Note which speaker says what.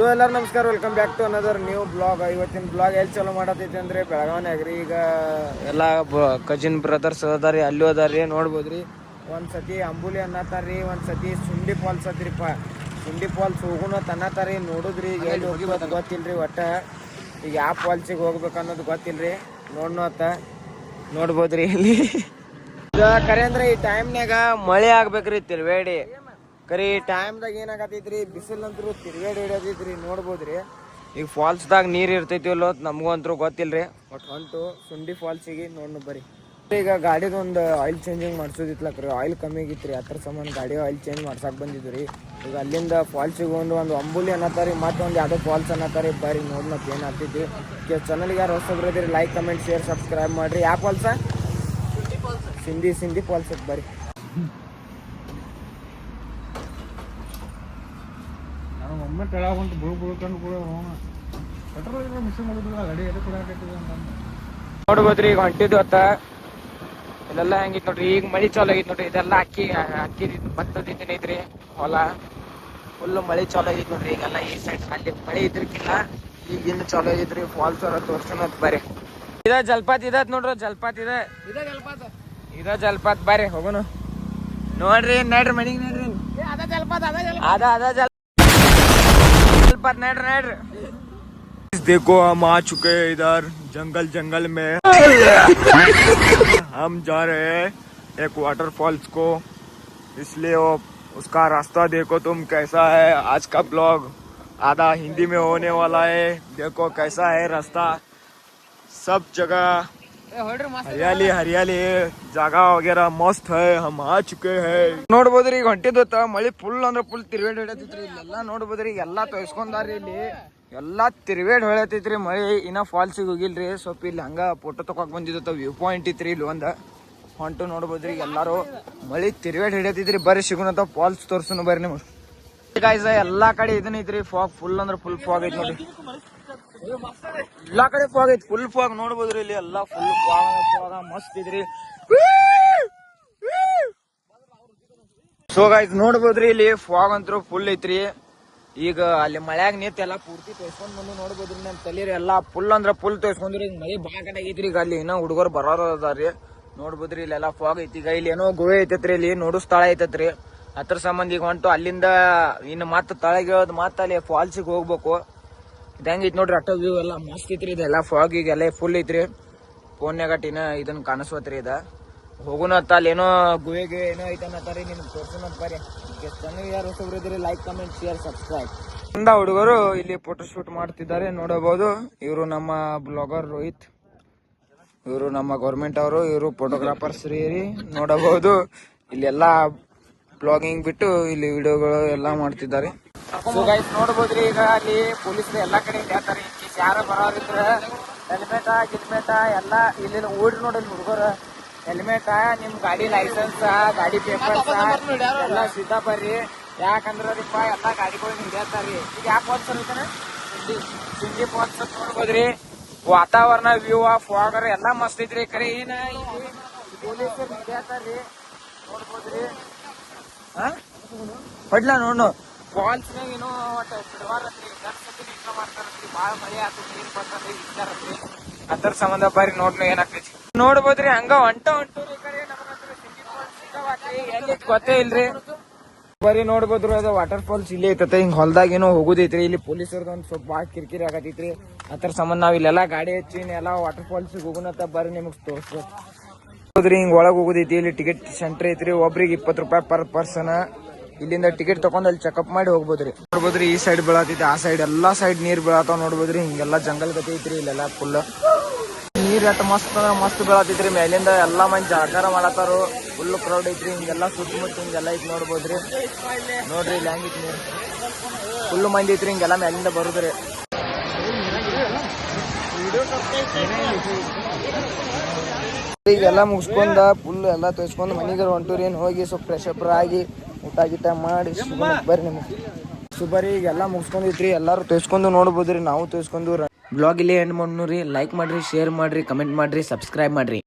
Speaker 1: So ಎಲ್ಲರೂ ನಮಸ್ಕಾರ, welcome back to another new blog. ಇವತ್ತಿನ ಬ್ಲಾಗ್ ಎಲ್ಲಿ ಚಾಲೂ ಮಾಡತೈತಿ ಅಂದ್ರೆ ಬೆಳಗಾವಿನಾಗ ರೀ. ಈಗ ಎಲ್ಲ ಕಜಿನ್ ಬ್ರದರ್ಸ್ ಅದಾರಿ, ಅಲ್ಲಿ ಅದಾರಿ ನೋಡ್ಬೋದ್ರಿ. ಒಂದ್ಸತಿ ಅಂಬುಲಿ ಅನ್ನತ್ತಾರ್ರಿ, ಒಂದ್ಸತಿ ಸುಂಡಿ ಫಾಲ್ಸ್ ಅತ್ರಿಪ್ಪ. ಸುಂಡಿ ಫಾಲ್ಸ್ ಹೋಗುನ ಅನ್ನತ್ತಾರಿ. ನೋಡುದ್ರಿ ಈಗ ಎಲ್ಲಿ ಹೋಗ್ಬೇಕು ಗೊತ್ತಿಲ್ರಿ. ಒಟ್ಟ ಈಗ ಯಾವ ಫಾಲ್ಸಿಗೆ ಹೋಗ್ಬೇಕು ಅನ್ನೋದು ಗೊತ್ತಿಲ್ರಿ. ನೋಡ್ನೋತ ನೋಡ್ಬೋದ್ರಿ ಇಲ್ಲಿ. ಈಗ ಕರೆ ಅಂದ್ರೆ ಈ ಟೈಮ್ನಾಗ ಮಳೆ ಆಗ್ಬೇಕ್ರಿ, ತಿರ್ವೇಡಿ ಕರಿ ಟೈಮ್ದಾಗ ಏನಾಗತೈತ್ರಿ, ಬಿಸಿಲಂತ್ರು ತಿರ್ವೇಡಿ ಹಿಡಿಯೋದೈತ್ರಿ. ನೋಡ್ಬೋದ್ರಿ ಈಗ ಫಾಲ್ಸ್ದಾಗ ನೀರು ಇರ್ತೈತಿ ಅಲ್ಲೋ ನಮಗಂತೂ ಗೊತ್ತಿಲ್ರಿ. ಬಟ್ ಹೊಂಟು ಸುಂಡಿ ಫಾಲ್ಸಿಗೆ ಬರ್ರಿ. ಈಗ ಗಾಡಿದೊಂದು ಆಯಿಲ್ ಚೇಂಜಿಂಗ್ ಮಾಡ್ಸೋದಿತ್ಲಕ್ರಿ, ಆಯಿಲ್ ಕಮ್ಮಿ ಆಗಿತ್ರಿ. ಅದ್ರ ಸಂಬಂಧ ಗಾಡಿ ಆಯಿಲ್ ಚೇಂಜ್ ಮಾಡ್ಸಕ್ಕೆ ಬಂದಿದ್ವಿ ರೀ. ಈಗ ಅಲ್ಲಿಂದ ಫಾಲ್ಸಿಗೆ ಒಂದು ಅಂಬುಲಿ ಅನ್ನತ್ತಾರಿ, ಮತ್ತೊಂದು ಯಾವುದೋ ಫಾಲ್ಸ್ ಅನ್ನತ್ತಾರಿ. ಬರ್ರಿ ನೋಡ್ಲಕ್ಕ ಏನು ಆಗ್ತೈತಿ. ಚಾನಲ್ಗೆ ಯಾರು ಹೊಸಬ್ರದ್ರಿ, ಲೈಕ್ ಕಮೆಂಟ್ ಶೇರ್ ಸಬ್ಸ್ಕ್ರೈಬ್ ಮಾಡಿರಿ. ಯಾವ ಫಾಲ್ಸ? ಸಿಂಧಿ ಫಾಲ್ಸ್ ಅಂತ ಬರ್ರಿ.
Speaker 2: ಒಮ್ಮೆ ಕೆಳಗೊಂಡು ಬುಳ್ಕೊಂಡು ಕೂಡ ಪೆಟ್ರೋಲ್ ಮಿಷನ್ ಮಾಡೋದಿಲ್ಲ ಗಾಡಿ ಎಲ್ಲಿ ಕೂಡ
Speaker 1: ನೋಡ್ಬೋದ್ರಿ. ಈಗ ಹೊಂಟಿದ್ವಿ ಅತ್ತ ಇಲ್ಲೆಲ್ಲ ಹೆಂಗಿತ್ತು ನೋಡ್ರಿ. ಈಗ ಮಳಿ ಚಾಲು ಆಗೈತಿ ನೋಡ್ರಿ. ಇದೆಲ್ಲ ಅಕ್ಕಿ ಭತ್ತದ ಐತ್ರಿ ಹೊಲ. ಫುಲ್ ಮಳಿ ಚಾಲು ಆಗೈತಿ ನೋಡ್ರಿ. ಈಗೆಲ್ಲ ಈ ಸೈಡ್ ಅಲ್ಲಿ ಮಳಿ ಇದ್ರಕ್ಕಿಲ್ಲ, ಈಗ ಇನ್ನು ಚಾಲು ಆಗೈತ್ರಿ. ಫಾಲ್ಸ್ ಅವರ ತೋರ್ಸೋಣ ಬರ್ರಿ. ಇದ ಜಲಪಾತ ಇದತ್ ನೋಡ್ರಿ, ಜಲಪಾತ ಇದೆ. ಇದ ಜಲಪಾತ ಬರ್ರಿ ಹೋಗೋಣ. ನೋಡ್ರಿ ನಡ್ರಿ ಮನಿಗೆ ನಡ್ರಿ. ಅದ जलपात नैड्र देखो हम आ चुके हैं इधर जंगल में। हम जा रहे हैं एक वाटरफॉल्स को, इसलिए वो उसका रास्ता देखो तुम कैसा है। आज का ब्लॉग आधा हिंदी में होने वाला है। देखो कैसा है रास्ता, सब जगह हरियाली ಜಾಗ ವಗೇರಾ ಮಸ್ತ್ है। हम आ चुके हैं। ನೋಡ್ಬೋದ್ರಿ ಈಗ ಹೊಂಟಿದ್ದ ಮಳಿ ಫುಲ್ ಅಂದ್ರೆ ಫುಲ್ ತಿರ್ವೇಡ್ ಹೊಡತೈತ್ರಿ. ಇಲ್ಲೆಲ್ಲಾ ನೋಡ್ಬೋದ್ರಿ, ಎಲ್ಲಾ ತೊಯ್ಸ್ಕೊಂಡಾರಿ. ಇಲ್ಲಿ ಎಲ್ಲಾ ತಿರ್ವೇಡ್ ಹೊಳತೈತ್ರಿ. ಮಳಿ ಇನ್ನ ಫಾಲ್ಸಿಗೆ ಹೋಗಿಲ್ರಿ. ಸ್ವಲ್ಪ ಇಲ್ಲಿ ಹಂಗ ಫೋಟೋ ತಗೋಕ್ ಬಂದಿದ್ದ ವ್ಯೂ ಪಾಯಿಂಟ್ ಇತ್ರಿ. ಇಲ್ಲಿ ಒಂದ ಹೊಂಟು ನೋಡ್ಬೋದ್ರಿ. ಎಲ್ಲಾರು ಮಳಿ ತಿರ್ವೇಡ್ ಹಿಡಿಯತೈತ್ರಿ. ಬರ್ರಿ ಸಿಗುಣತ ಫಾಲ್ಸ್ ತೋರ್ಸುನು ಬರ್ರಿ ನಿಮ್ಗೆ. ಗಾಯ್ಸ್ ಎಲ್ಲಾ ಕಡೆ ಇದನ್ನ ಐತ್ರಿ, ಫಾಗ್ ಫುಲ್ ಅಂದ್ರೆ ಫುಲ್ ಫಾಗ್ ಐತಿ ನೋಡಿ. ಎಲ್ಲಾ ಕಡೆ ಫಾಗ್ ಐತಿ, ಫುಲ್ ಫಾಗ್ ನೋಡ್ಬೋದ್ರಿ. ಇಲ್ಲಿ ಎಲ್ಲಾ ಫುಲ್ ಫಾಗ್ ಮಸ್ತ್ ಇದ್ರಿ. ಸೊ ಗಾಯ್ಸ್ ನೋಡ್ಬೋದ್ರಿ, ಇಲ್ಲಿ ಫಾಗ್ ಅಂತೂ ಫುಲ್ ಐತ್ರಿ. ಈಗ ಅಲ್ಲಿ ಮಳ್ಯಾಗ ನಿಂತ ಎಲ್ಲಾ ಪೂರ್ತಿ ತೋರ್ಸ್ಕೊಂಡ್ ಬಂದು ನೋಡ್ಬೋದ್ರಿ. ನಮ್ ತಲೀರಿ ಎಲ್ಲಾ ಫುಲ್ ಅಂದ್ರ ಫುಲ್ ತೋರ್ಸ್ಕೊಂಡ್ರಿ. ಈಗ ಮಳಿ ಬಾಳ ಕಡೆ ಐತ್ರಿ. ಈಗ ಅಲ್ಲಿ ಏನೋ ಹುಡುಗರು ಬರೋರು ಅದಾರಿ. ನೋಡ್ಬೋದ್ರಿ ಇಲ್ಲೆಲ್ಲಾ ಫಾಗ್ ಐತಿ. ಈಗ ಇಲ್ಲಿ ಏನೋ ಗುಹೆ ಐತತ್ರಿ, ಇಲ್ಲಿ ನೋಡು ಸ್ಥಳ ಐತತ್ರಿ. ಅದ್ರ ಸಂಬಂಧ ಈಗ ಹೊಂಟು ಅಲ್ಲಿಂದ ಇನ್ನು ಮತ್ತ ತಳಗ ಮತ್ತ ಅಲ್ಲಿ ಫಾಲ್ಸಿಗೆ ಹೋಗ್ಬೇಕು. ಇದ ಹೆಂಗೈತಿ ನೋಡ್ರಿ, ಅಟ್ಟ ವ್ಯೂ ಎಲ್ಲಾ ಮಸ್ತ್ ಐತ್ರಿ. ಇದೆಲ್ಲ ಫಾಗ್ ಈಗ ಎಲ್ಲ ಫುಲ್ ಐತ್ರಿ. ಫೋನ್ಯಾಗ ಟಿನ ಇದನ್ನ ಕಾಣಿಸ್ವತ್ರಿ. ಇದ ಹೋಗುನ ಅಲ್ಲಿ ಏನೋ ಗುಹೆಗೆ ಏನೋ ಐತನ್ನತ್ತಾರಿ. ನಿಮ್ಗೆ ತೋರ್ಸೋಣ ಬರ್ರಿ. ಚೆನ್ನಾಗಿ ಯಾರು ಹೊಸಬ್ರು ಇದ್ರಿ, ಲೈಕ್ ಕಮೆಂಟ್ ಶೇರ್ ಸಬ್ಸ್ಕ್ರೈಬ್. ಚಂದ ಹುಡುಗರು ಇಲ್ಲಿ ಫೋಟೋ ಶೂಟ್ ಮಾಡ್ತಿದ್ದಾರೆ, ನೋಡಬಹುದು. ಇವರು ನಮ್ಮ ಬ್ಲಾಗರ್ ರೋಹಿತ್, ಇವರು ನಮ್ಮ ಗೌರ್ಮೆಂಟ್ ಅವರು, ಇವರು ಫೋಟೋಗ್ರಾಫರ್ಸ್ ರೀ. ನೋಡಬಹುದು ಇಲ್ಲೆಲ್ಲಾ ಬ್ಲಾಗಿಂಗ್ ಬಿಟ್ಟು ಇಲ್ಲಿ ವಿಡಿಯೋಗಳು ಎಲ್ಲಾ ಮಾಡ್ತಿದ್ದಾರೆ. ಸೊ ಗೈಸ್ ನೋಡ್ಬೋದ್ರಿ, ಈಗ ಅಲ್ಲಿ ಪೊಲೀಸರು ಎಲ್ಲಾ ಕಡೆ ಹೇಳ್ತಾರೆ, ಯಾರ ಬರೋರಿದ್ರ ಹೆಲ್ಮೆಟ ಗಿಲ್ಮೆಟ ಎಲ್ಲ ಇಲ್ಲಿ ಓಡ್ರಿ. ನೋಡಿ ಹುಡುಗರು ಹೆಲ್ಮೆಟ, ನಿಮ್ ಗಾಡಿ ಲೈಸೆನ್ಸ್, ಗಾಡಿ ಪೇಪರ್ಸ್ ಎಲ್ಲ ಸಿದ್ಧ ಬರ್ರಿ. ಯಾಕಂದ್ರಪ್ಪ ಎಲ್ಲಾ ಗಾಡಿಗಳು ಹಿಡಿಯತ್ತಾರ್ರಿ. ಈಗ ಯಾಕೆ ಫಾಲ್ಸ್ ಐತಾನೆ ಸಿಂಧಿ ಫಾಲ್ಸ್ ನೋಡ್ಬೋದ್ರಿ. ವಾತಾವರಣ ವ್ಯೂ ಫಾಗರ್ ಎಲ್ಲಾ ಮಸ್ತ್ ಐತ್ರಿ. ಕರೆ ಏನ ಪೊಲೀಸರು ಹಿಡಿಯತ್ತಾರ್ರಿ. ನೋಡ್ಬೋದ್ರಿ. ಹೊಡ್ಲಾ ನೋಡು ಫಾಲ್ಸ್ನಾಗ ಏನೋ ಒಟ್ಟು ಬಿಡವಾರತ್ರಿ, ಮಾಡ್ತಾರತ್ರಿ. ಬಾಳ ಮಳೆ ಆತು, ನೀರ್ ಬರ್ತದ್ರಿ, ಇರ್ತಾರತ್ರಿ. ಅದ್ರ ಸಂಬಂಧ ಬರ್ರಿ ನೋಡ್ರಿ ಏನಾಗ್ತೈತಿ. ನೋಡ್ಬೋದ್ರಿ ಹಂಗ ಹೊಂಟೂರಿ. ಕರೆ ನಮಗಂತೂ ಸಿಂಧಿ ಫಾಲ್ಸ್ ಎಲ್ಲಿ ಗೊತ್ತೇ ಇಲ್ರಿ. ಬರೀ ನೋಡ್ಬೋದ್ರಿ, ಅದು ವಾಟರ್ ಫಾಲ್ಸ್ ಇಲ್ಲೇ ಐತತೆ. ಹಿಂಗ್ ಹೊಲ್ದಾಗ ಏನೋ ಹೋಗುದೈತ್ರಿ. ಇಲ್ಲಿ ಪೊಲೀಸರ್ದು ಒಂದ್ ಸ್ವಲ್ಪ ಬಾಳ ಕಿರಿಕಿರಿ ಆಗತೈತ್ರಿ. ಅದ್ರ ಸಂಬಂಧ ನಾವ್ ಇಲ್ಲೆಲ್ಲಾ ಗಾಡಿ ಹಚ್ಚಿ ಎಲ್ಲಾ ವಾಟರ್ ಫಾಲ್ಸ್ ಹೋಗುನತ್ತ ಬರ್ರಿ ನಿಮಗ್ ತೋರ್ಸ್ಬೇಕು. ಹಿಂಗ್ ಒಳಗ್ ಹೋಗುದೈತಿ. ಇಲ್ಲಿ ಟಿಕೆಟ್ ಸೆಂಟರ್ ಐತ್ರಿ. ಒಬ್ರಿಗೆ 20 ರೂಪಾಯಿ ಪರ್ ಪರ್ಸನ್. ಇಲ್ಲಿಂದ ಟಿಕೆಟ್ ತಕೊಂಡ್ ಅಲ್ಲಿ ಚೆಕ್ಅಪ್ ಮಾಡಿ ಹೋಗ್ಬೋದ್ರಿ. ನೋಡ್ಬೋದ್ರಿ ಈ ಸೈಡ್ ಬೀಳತೈತಿ, ಆ ಸೈಡ್ ಎಲ್ಲಾ ಸೈಡ್ ನೀರ್ ಬೀಳತಾವ. ನೋಡ್ಬೋದ್ರಿ ಹಿಂಗೆಲ್ಲಾ ಜಂಗಲ್ ಗತಿ ಐತ್ರಿ. ಇಲ್ಲೆಲ್ಲಾ ಫುಲ್ ನೀರ್ ಎಟ್ ಮಸ್ತ್ ಮಸ್ತ್ ಬೀಳತೈತ್ರಿ. ಮೇಲಿಂದ ಎಲ್ಲಾ ಮಂದಿ ಜಾಗಾರ ಮಾಡತಾರು. ಫುಲ್ ಕ್ರೌಡ್ ಐತ್ರಿ. ಹಿಂಗೆಲ್ಲಾ ಸುತ್ತಮುತ್ತ ಹಿಂಗೆಲ್ಲಾ ಐತಿ ನೋಡ್ಬೋದ್ರಿ. ನೋಡ್ರಿ ಇಲ್ಲಿ ಹೆಂಗಿತ್ ನೀರ್ ಫುಲ್ ಮಂದಿ ಐತ್ರಿ. ಹಿಂಗೆಲ್ಲಾ ಮೇಲಿಂದ ಬರುದ್ರಿ. ಈಗೆಲ್ಲಾ ಮುಗಿಸ್ಕೊಂಡ ಫುಲ್ ಎಲ್ಲಾ ತೋರಿಸ್ಕೊಂಡ್ ಮನಿಗೆ ಹೊಂಟೂರಿ. ಹೋಗಿ ಸ್ವಲ್ಪ ಫ್ರೆಶ್ ಅಪ್ ಆಗಿ ಊಟ ಗೀಟ ಮಾಡಿ ಬರ್ರಿ ನಿಮ್ಗೆ ಸುಬರಿ. ಈಗೆಲ್ಲಾ ಮುಗಿಸ್ಕೊಂಡೈತ್ರಿ. ಎಲ್ಲಾರು ತೋರಿಸ್ಕೊಂಡು ನೋಡ್ಬೋದ್ರಿ. ನಾವು ತೋರಿಸ್ಕೊಂಡು ಬ್ಲಾಗ್ ಇಲ್ಲಿ ಎಂಡ್ ಮಾಡ್ರಿ. ಲೈಕ್ ಮಾಡ್ರಿ, ಶೇರ್ ಮಾಡ್ರಿ, ಕಮೆಂಟ್ ಮಾಡ್ರಿ, ಸಬ್ಸ್ಕ್ರೈಬ್ ಮಾಡ್ರಿ.